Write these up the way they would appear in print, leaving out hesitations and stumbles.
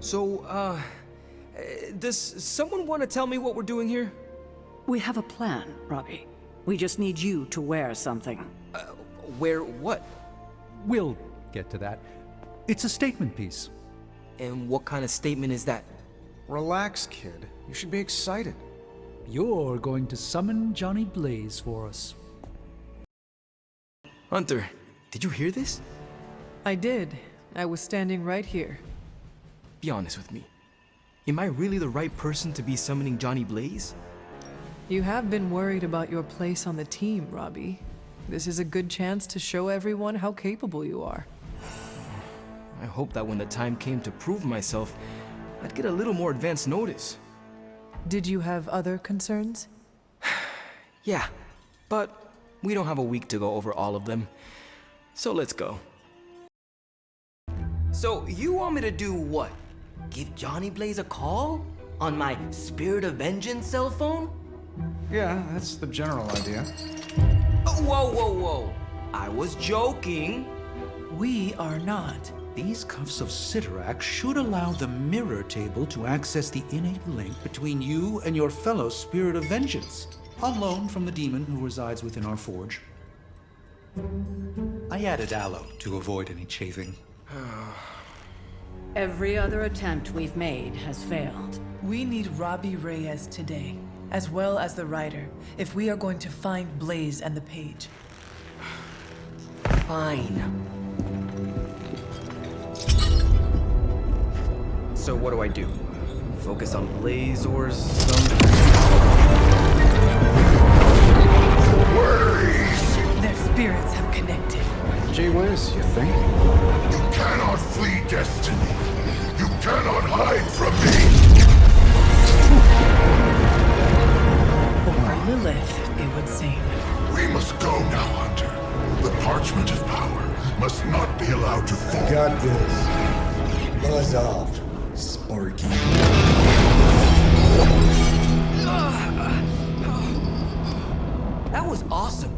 So, does someone want to tell me what we're doing here? We have a plan, Robbie. We just need you to wear something. Wear what? We'll get to that. It's a statement piece. And what kind of statement is that? Relax, kid. You should be excited. You're going to summon Johnny Blaze for us. Hunter, did you hear this? I did. I was standing right here. Be honest with me. Am I really the right person to be summoning Johnny Blaze? You have been worried about your place on the team, Robbie. This is a good chance to show everyone how capable you are. I hope that when the time came to prove myself, I'd get a little more advance notice. Did you have other concerns? Yeah, but we don't have a week to go over all of them. So let's go. So you want me to do what? Give Johnny Blaze a call? On my Spirit of Vengeance cell phone? Yeah, that's the general idea. Oh, whoa. I was joking. We are not. These cuffs of Cyttorak should allow the mirror table to access the innate link between you and your fellow Spirit of Vengeance, on loan from the demon who resides within our forge. I added aloe to avoid any chafing. Every other attempt we've made has failed. We need Robbie Reyes today, as well as the writer, if we are going to find Blaze and the page. Fine. So what do I do? Focus on Blaze or some... Their spirits have connected. Gee whiz, you think? You cannot flee destiny. You cannot hide from me. Or Lilith, it would seem. We must go now, Hunter. The parchment of power must not be allowed to fall. Got this. Buzz off, Sparky. That was awesome.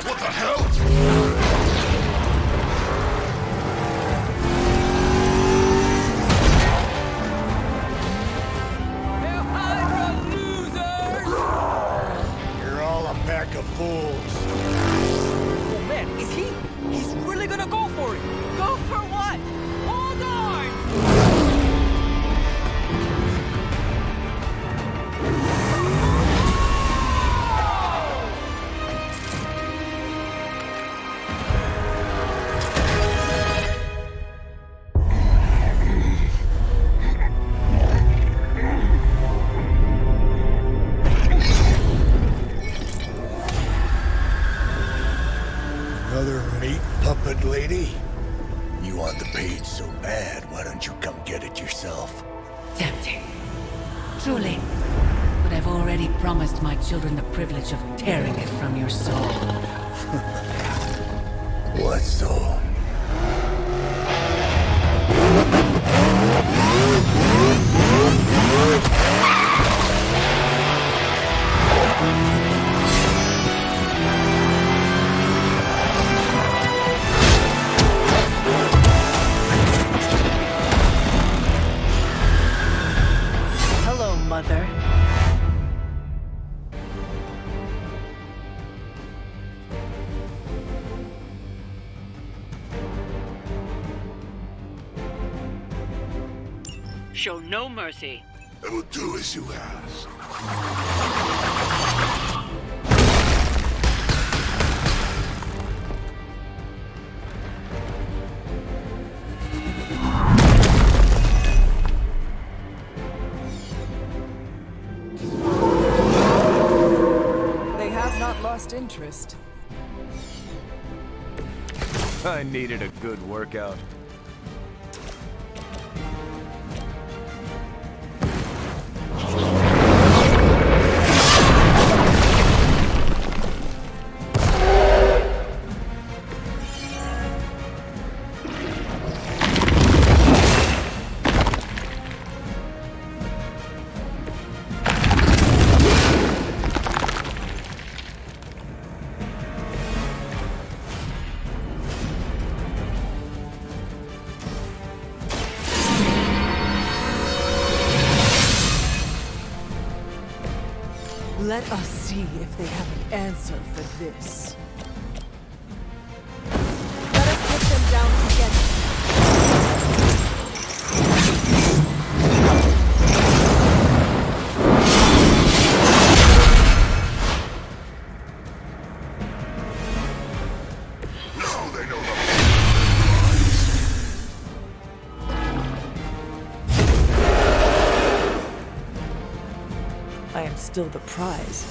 What the hell? You're all a pack of fools. Oh man, is he? He's really gonna go for it. Go for what? Hold on! Another meat puppet lady? You want the page so bad, why don't you come get it yourself? Tempting. Truly. But I've already promised my children the privilege of tearing it from your soul. What soul? Hello, Mother. Show no mercy. I will do as you ask. They have not lost interest. I needed a good workout. Let us see if they have an answer for this. Let us put them down together. Now they know the I am still the prize.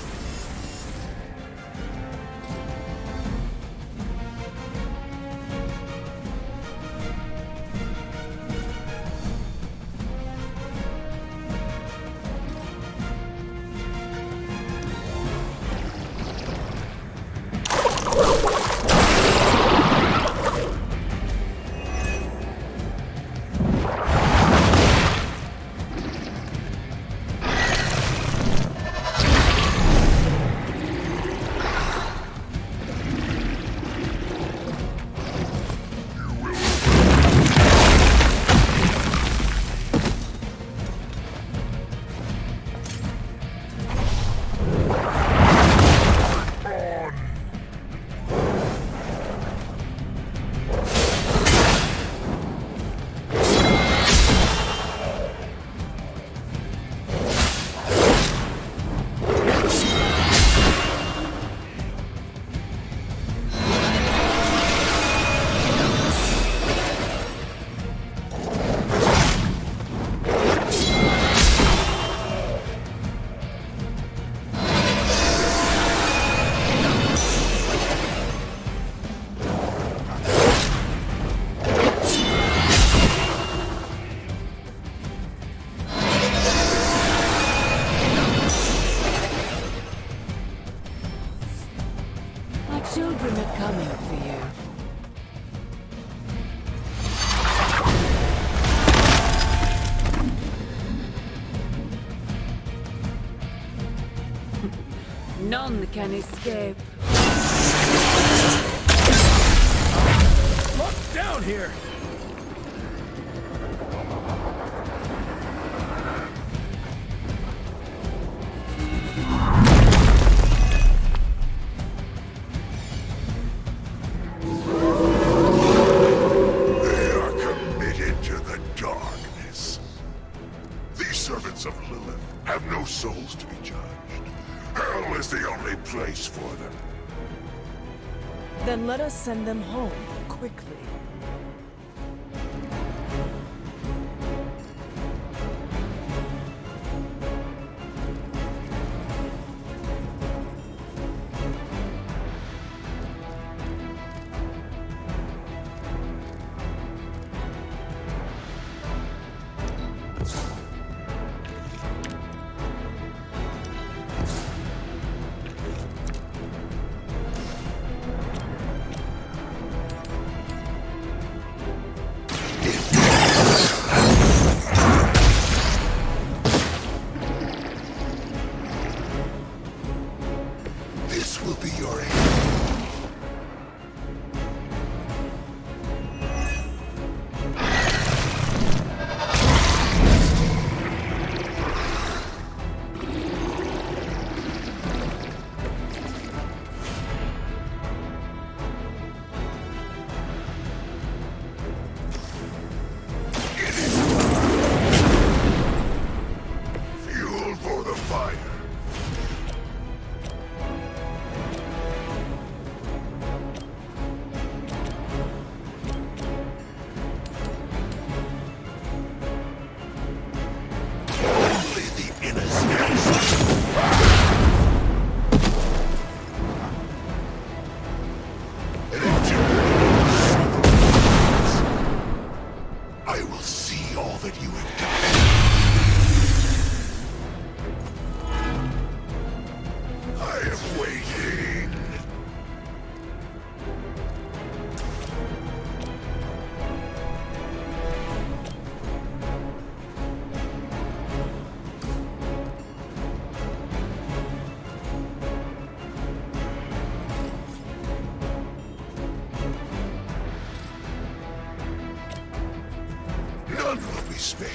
My children are coming for you. None can escape. Look down here! They are committed to the darkness. These servants of Lilith have no souls to be judged. Hell is the only place for them. Then let us send them home, quickly. This will be your end. Fuel for the fire. Only the innocent. I will see all that you have done. I am waiting. None will be spared.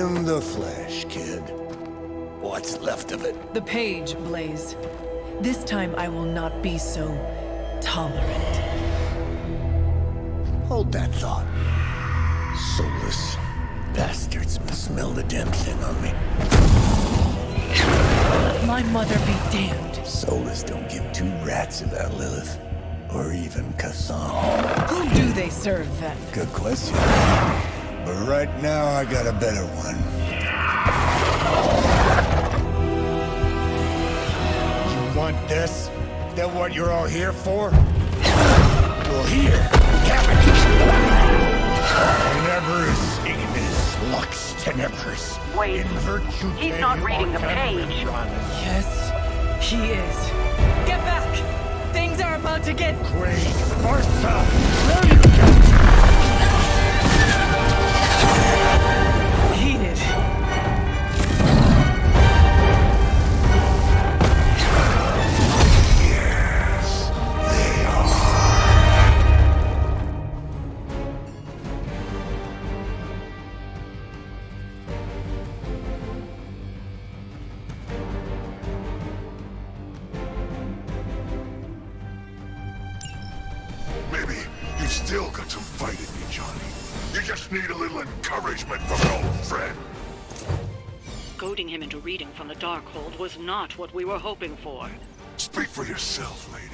In the flesh, kid. What's left of it? The page, Blaze. This time I will not be so tolerant. Hold that thought. Soulless bastards smell the damn thing on me. My mother be damned. Soulless don't give two rats about Lilith. Or even Kassan. Who do they serve then? Good question. But right now I got a better one. You want this? Is that what you're all here for? Well, here, have it. Tenebris ignis lux tenebris. Wait, In virtue he's not reading the page. Yes, he is. Get back! Things are about to get Great Martha! Where you go? heated. Yes, they are. Maybe you still got some fight in you, Johnny. You just need a little encouragement from an old friend. Goading him into reading from the Darkhold was not what we were hoping for. Speak for yourself, lady.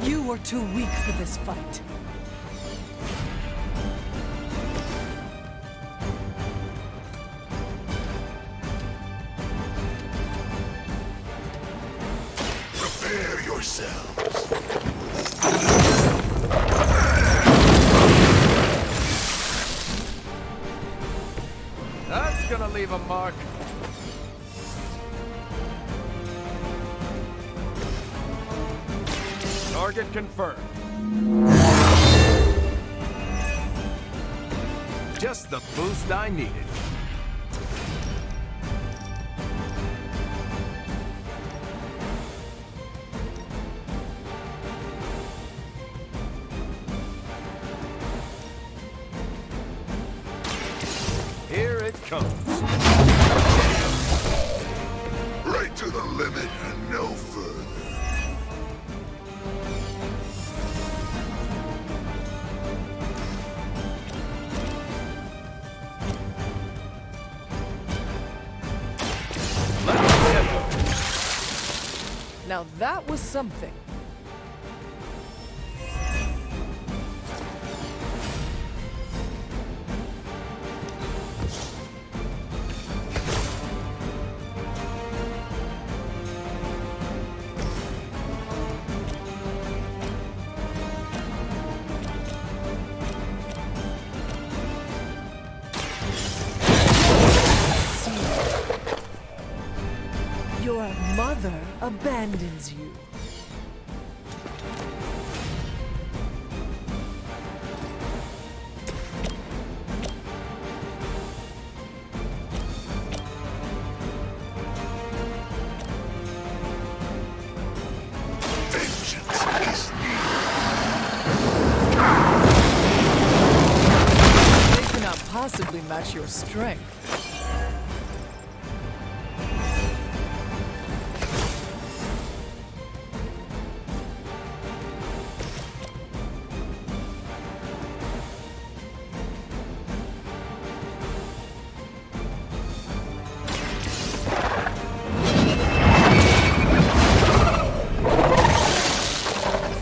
You are too weak for this fight. Prepare yourselves. That's gonna leave a mark. Target confirmed. Just the boost I needed. Here it comes. Right to the limit and no further. Let's get them. Now that was something. Your mother abandons you. Vengeance is needed. They cannot possibly match your strength.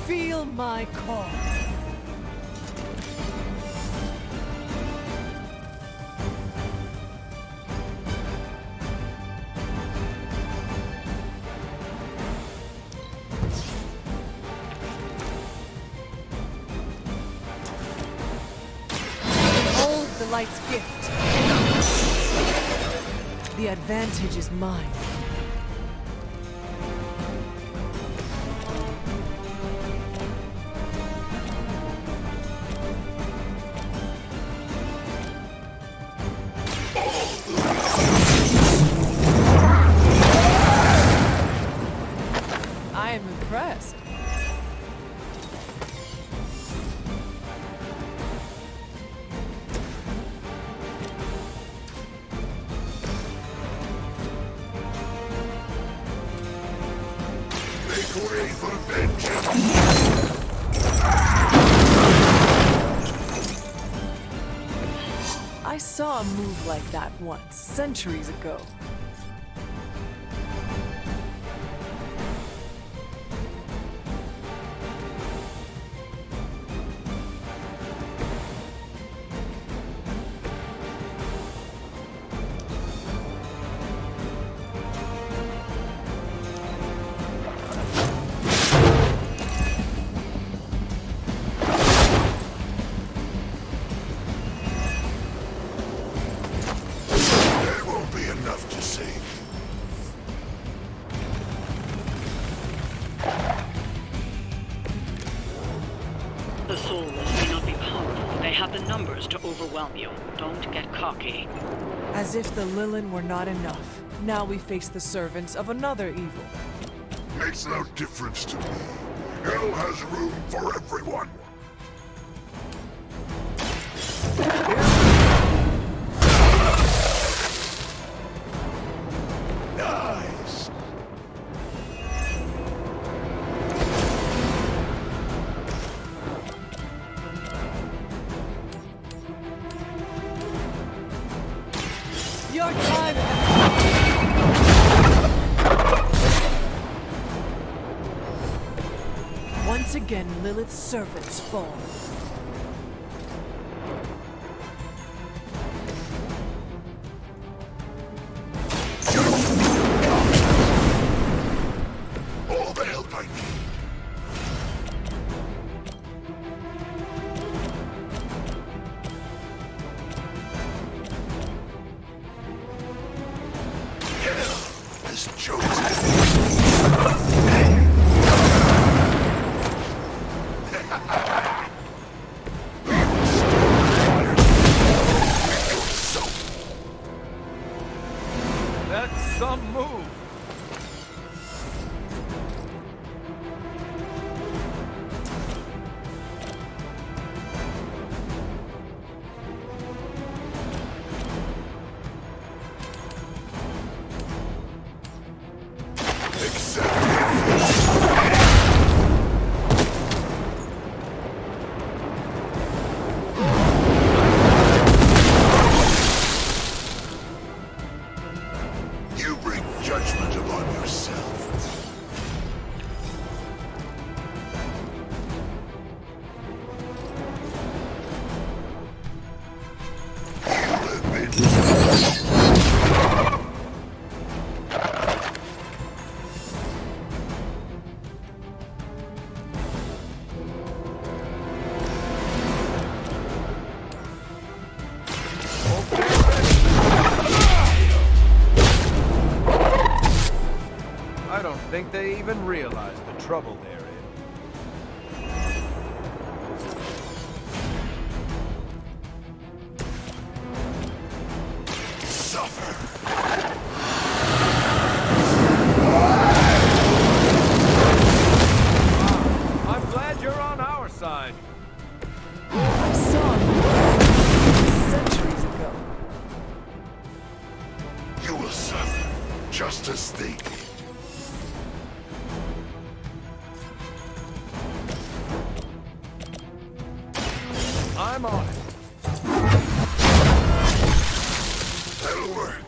Feel my call. Hold the light's gift. The advantage is mine. I am impressed. saw a move like that once, centuries ago. There won't be enough to save you. The souls may not be powerful. They have the numbers to overwhelm you. Don't get cocky. As if the Lilin were not enough. Now we face the servants of another evil. Makes no difference to me. Hell has room for everyone. Nice. Your time has Once again, Lilith's servants fall. All the help I need. Hell has chosen. That's some move. You bring judgment upon yourself. You have been. I don't think they even realize the trouble they're in. Suffer. I'm glad you're on our side. I saw a move centuries ago. You will suffer, just as they did. I'm on it. That'll work.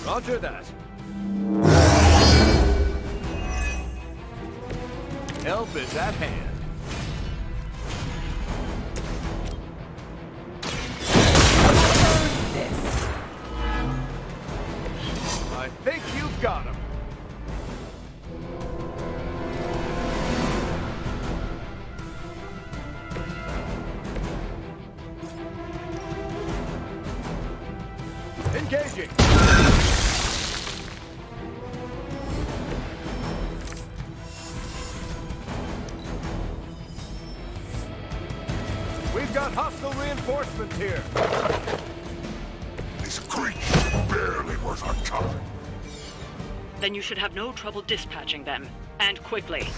Roger that. Help is at hand. This. I think you've got him. Engaging. reinforcements here. This creature's barely worth our time. Then you should have no trouble dispatching them. And quickly.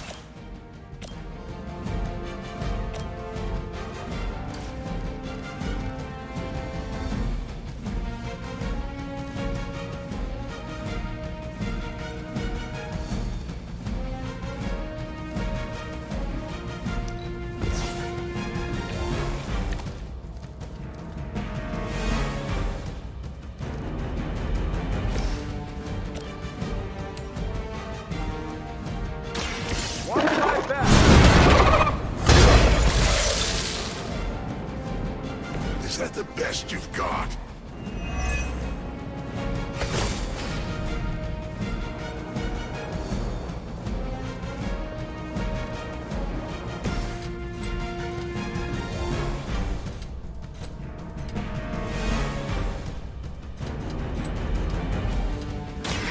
Is that the best you've got?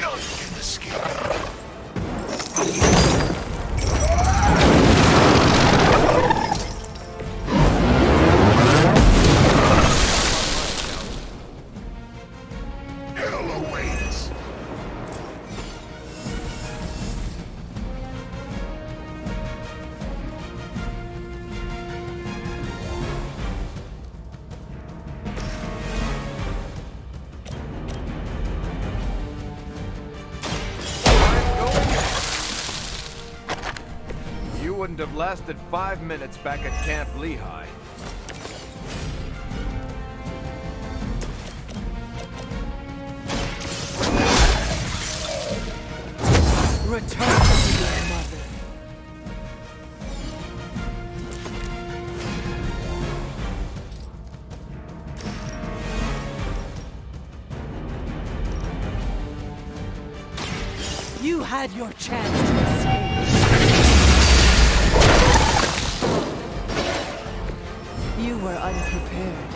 None can escape. You wouldn't have lasted 5 minutes back at Camp Lehigh. Return to your mother. You had your chance to escape. You were unprepared.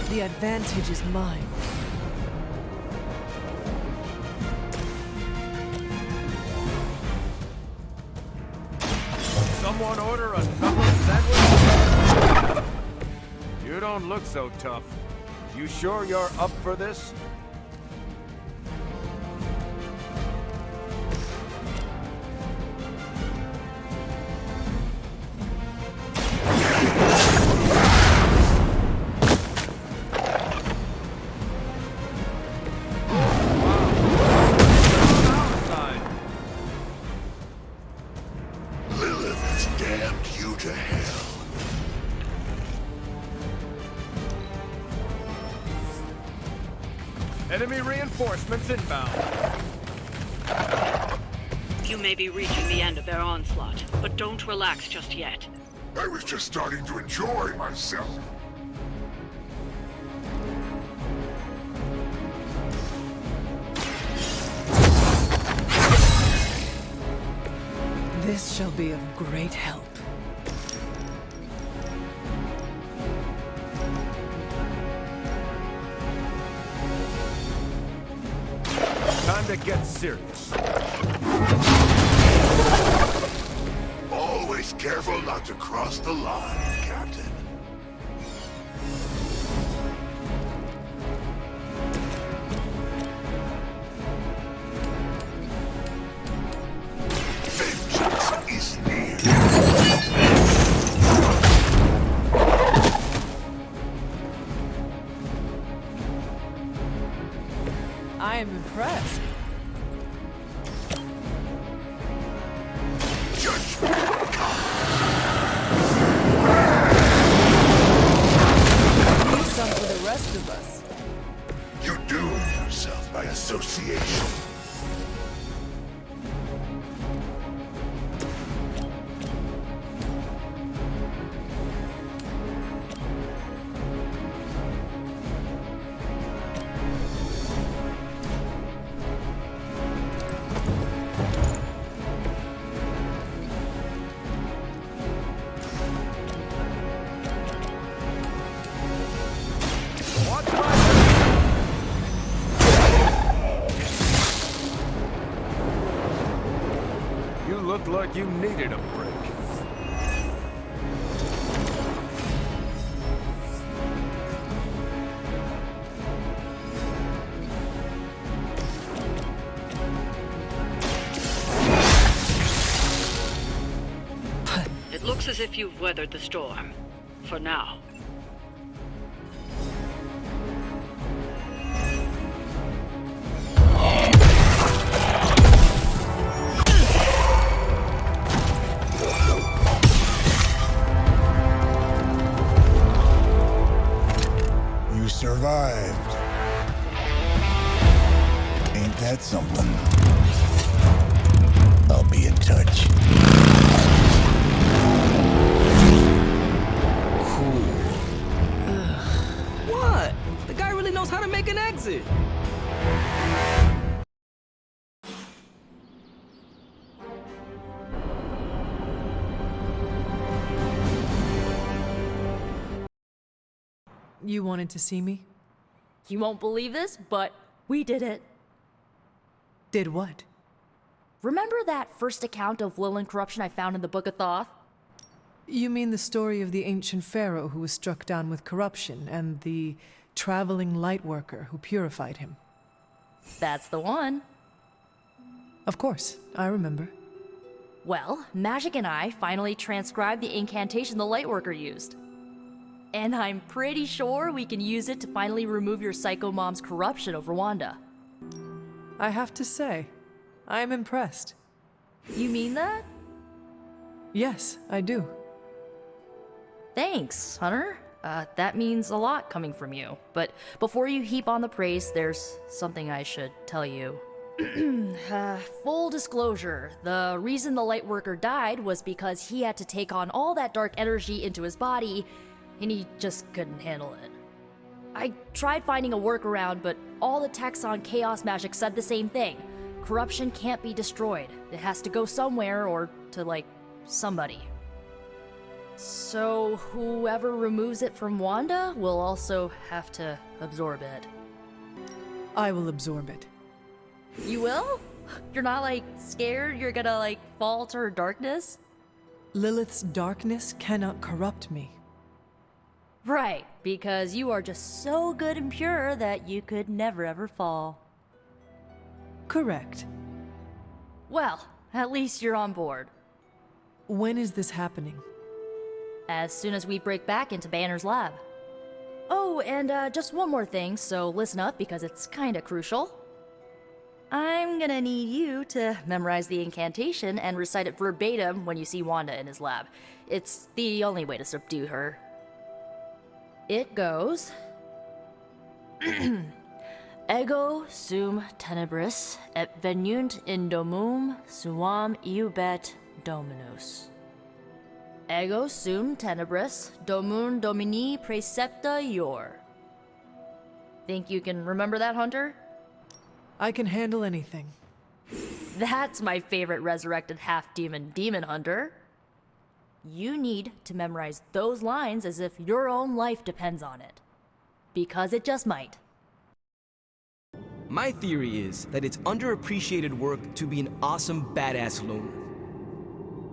The advantage is mine. Someone order a knuckle sandwich? You don't look so tough. You sure you're up for this? To hell. Enemy reinforcements inbound. You may be reaching the end of their onslaught, but don't relax just yet. I was just starting to enjoy myself. This shall be of great help. Time to get serious. Always careful not to cross the line, Captain. Vengeance like you needed a break. It looks as if you've weathered the storm. For now. You survived. Ain't that something? I'll be in touch. What? The guy really knows how to make an exit. You wanted to see me? You won't believe this, but we did it. Did what? Remember that first account of Lilith corruption I found in the Book of Thoth? You mean the story of the ancient pharaoh who was struck down with corruption and the traveling lightworker who purified him? That's the one. Of course, I remember. Well, Magic and I finally transcribed the incantation the lightworker used. And I'm pretty sure we can use it to finally remove your psycho mom's corruption over Wanda. I have to say, I am impressed. You mean that? Yes, I do. Thanks, Hunter. That means a lot coming from you. But before you heap on the praise, there's something I should tell you. Full disclosure, the reason the Lightworker died was because he had to take on all that dark energy into his body, and he just couldn't handle it. I tried finding a workaround, but all the texts on Chaos Magic said the same thing. Corruption can't be destroyed. It has to go somewhere or to, like, somebody. So whoever removes it from Wanda will also have to absorb it. I will absorb it. You will? You're not, like, scared you're gonna, like, fall to her darkness? Lilith's darkness cannot corrupt me. Right, because you are just so good and pure that you could never ever fall. Correct. Well, at least you're on board. When is this happening? As soon as we break back into Banner's lab. Oh, and just one more thing, so listen up because it's kinda crucial. I'm gonna need you to memorize the incantation and recite it verbatim when you see Wanda in his lab. It's the only way to subdue her. It goes... Ego sum tenebris et venunt in domum suam iubet dominus. Ego sum tenebris domum domini precepta ior. Think you can remember that, Hunter? I can handle anything. That's my favorite resurrected half-demon demon hunter. You need to memorize those lines as if your own life depends on it. Because it just might. My theory is that it's underappreciated work to be an awesome badass loner.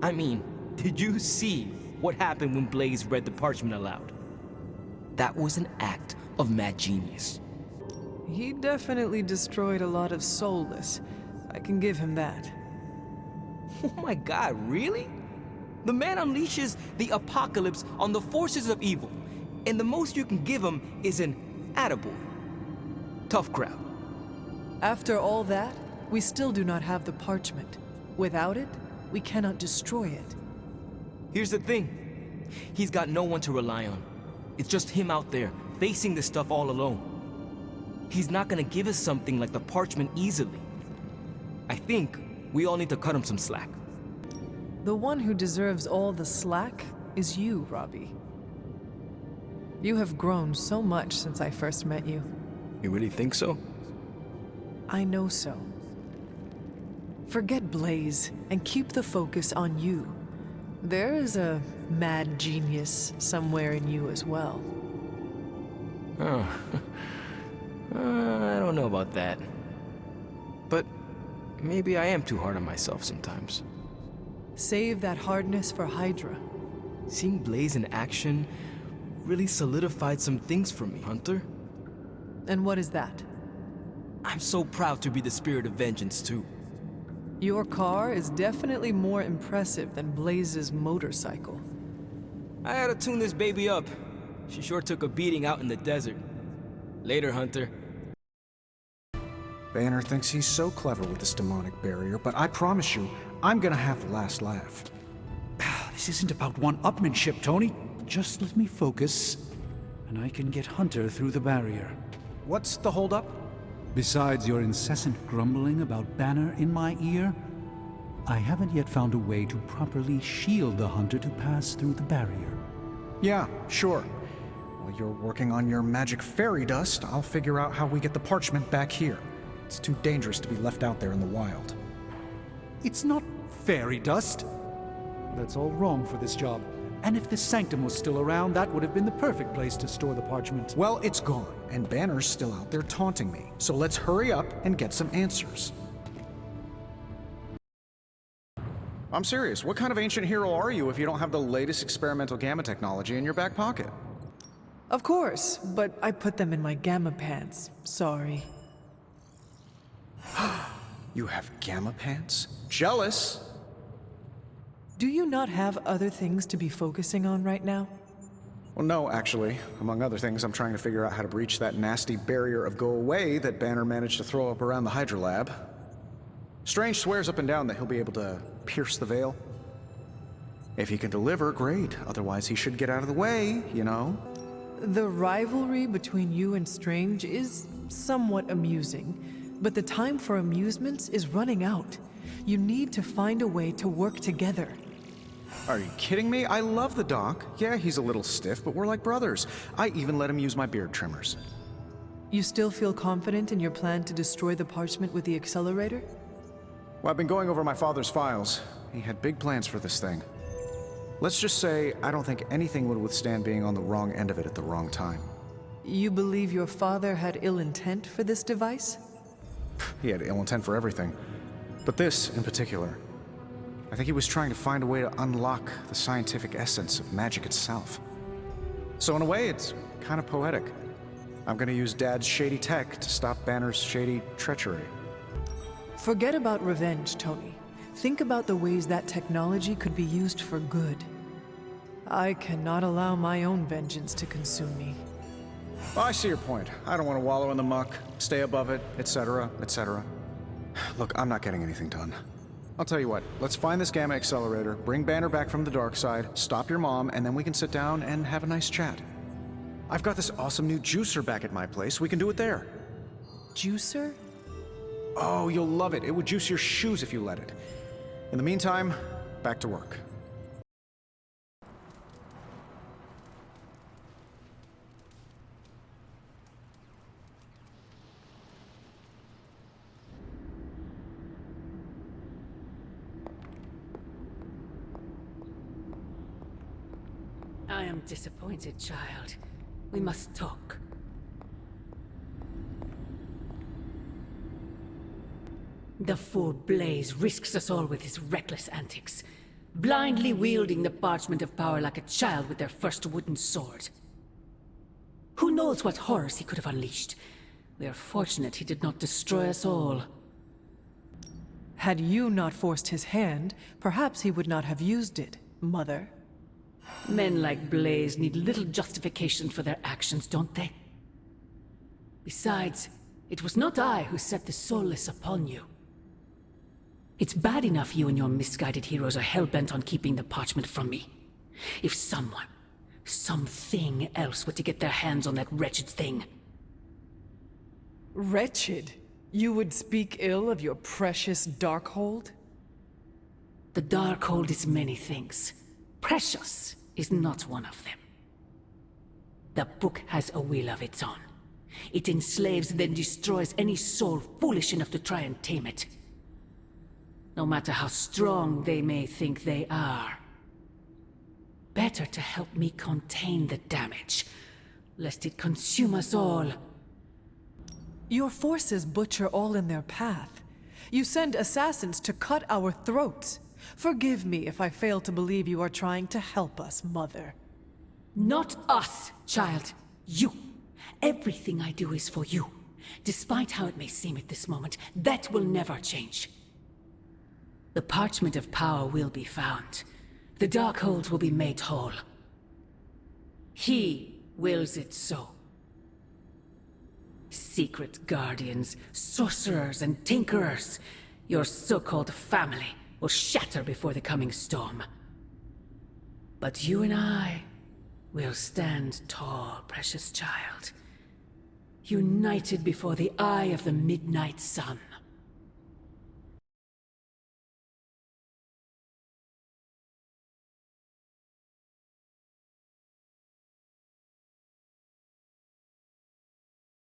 I mean, did you see what happened when Blaze read the parchment aloud? That was an act of mad genius. He definitely destroyed a lot of soulless. I can give him that. Oh my god, really? The man unleashes the apocalypse on the forces of evil, and the most you can give him is an attaboy. Tough crowd. After all that, we still do not have the parchment. Without it, we cannot destroy it. Here's the thing. He's got no one to rely on. It's just him out there, facing this stuff all alone. He's not gonna give us something like the parchment easily. I think we all need to cut him some slack. The one who deserves all the slack is you, Robbie. You have grown so much since I first met you. You really think so? I know so. Forget Blaze and keep the focus on you. There is a mad genius somewhere in you as well. Oh. I don't know about that. But maybe I am too hard on myself sometimes. Save that hardness for Hydra. Seeing Blaze in action really solidified some things for me, Hunter. And what is that? I'm so proud to be the Spirit of Vengeance, too. Your car is definitely more impressive than Blaze's motorcycle. I had to tune this baby up. She sure took a beating out in the desert. Later, Hunter. Banner thinks he's so clever with this demonic barrier, but I promise you, I'm gonna have the last laugh. This isn't about one-upmanship, Tony. Just let me focus, and I can get Hunter through the barrier. What's the holdup? Besides your incessant grumbling about Banner in my ear, I haven't yet found a way to properly shield the Hunter to pass through the barrier. Yeah, sure. While you're working on your magic fairy dust, I'll figure out how we get the parchment back here. It's too dangerous to be left out there in the wild. It's not fairy dust. That's all wrong for this job. And if the sanctum was still around, that would have been the perfect place to store the parchment. Well, it's gone, and Banner's still out there taunting me. So let's hurry up and get some answers. I'm serious. What kind of ancient hero are you if you don't have the latest experimental gamma technology in your back pocket? Of course, but I put them in my gamma pants. Sorry. You have gamma pants? Jealous? Do you not have other things to be focusing on right now? Well, no, actually. Among other things, I'm trying to figure out how to breach that nasty barrier of go away that Banner managed to throw up around the Hydra lab. Strange swears up and down that he'll be able to pierce the veil. If he can deliver, great. Otherwise, he should get out of the way, you know? The rivalry between you and Strange is somewhat amusing, but the time for amusements is running out. You need to find a way to work together. Are you kidding me? I love the Doc. Yeah, he's a little stiff, but we're like brothers. I even let him use my beard trimmers. You still feel confident in your plan to destroy the parchment with the accelerator? Well, I've been going over my father's files. He had big plans for this thing. Let's just say I don't think anything would withstand being on the wrong end of it at the wrong time. You believe your father had ill intent for this device? He had ill intent for everything. But this, in particular. I think he was trying to find a way to unlock the scientific essence of magic itself. So in a way, it's kind of poetic. I'm gonna use Dad's shady tech to stop Banner's shady treachery. Forget about revenge, Tony. Think about the ways that technology could be used for good. I cannot allow my own vengeance to consume me. Well, I see your point. I don't want to wallow in the muck, stay above it, etc., etc. Look, I'm not getting anything done. I'll tell you what, let's find this gamma accelerator, bring Banner back from the dark side, stop your mom, and then we can sit down and have a nice chat. I've got this awesome new juicer back at my place. We can do it there. Juicer? Oh, you'll love it. It would juice your shoes if you let it. In the meantime, back to work. I am disappointed, child. We must talk. The fool Blaze risks us all with his reckless antics, blindly wielding the parchment of power like a child with their first wooden sword. Who knows what horrors he could have unleashed? We are fortunate he did not destroy us all. Had you not forced his hand, perhaps he would not have used it, Mother. Men like Blaze need little justification for their actions, don't they? Besides, it was not I who set the soulless upon you. It's bad enough you and your misguided heroes are hell-bent on keeping the parchment from me. If someone, something else were to get their hands on that wretched thing. Wretched? You would speak ill of your precious Darkhold? The Darkhold is many things. Precious is not one of them. The book has a will of its own. It enslaves, then destroys any soul foolish enough to try and tame it. No matter how strong they may think they are. Better to help me contain the damage, lest it consume us all. Your forces butcher all in their path. You send assassins to cut our throats. Forgive me if I fail to believe you are trying to help us, Mother. Not us, child. You. Everything I do is for you. Despite how it may seem at this moment, that will never change. The parchment of power will be found. The Darkhold will be made whole. He wills it so. Secret guardians, sorcerers, and tinkerers, your so-called family will shatter before the coming storm. But you and I will stand tall, precious child. United before the eye of the midnight sun.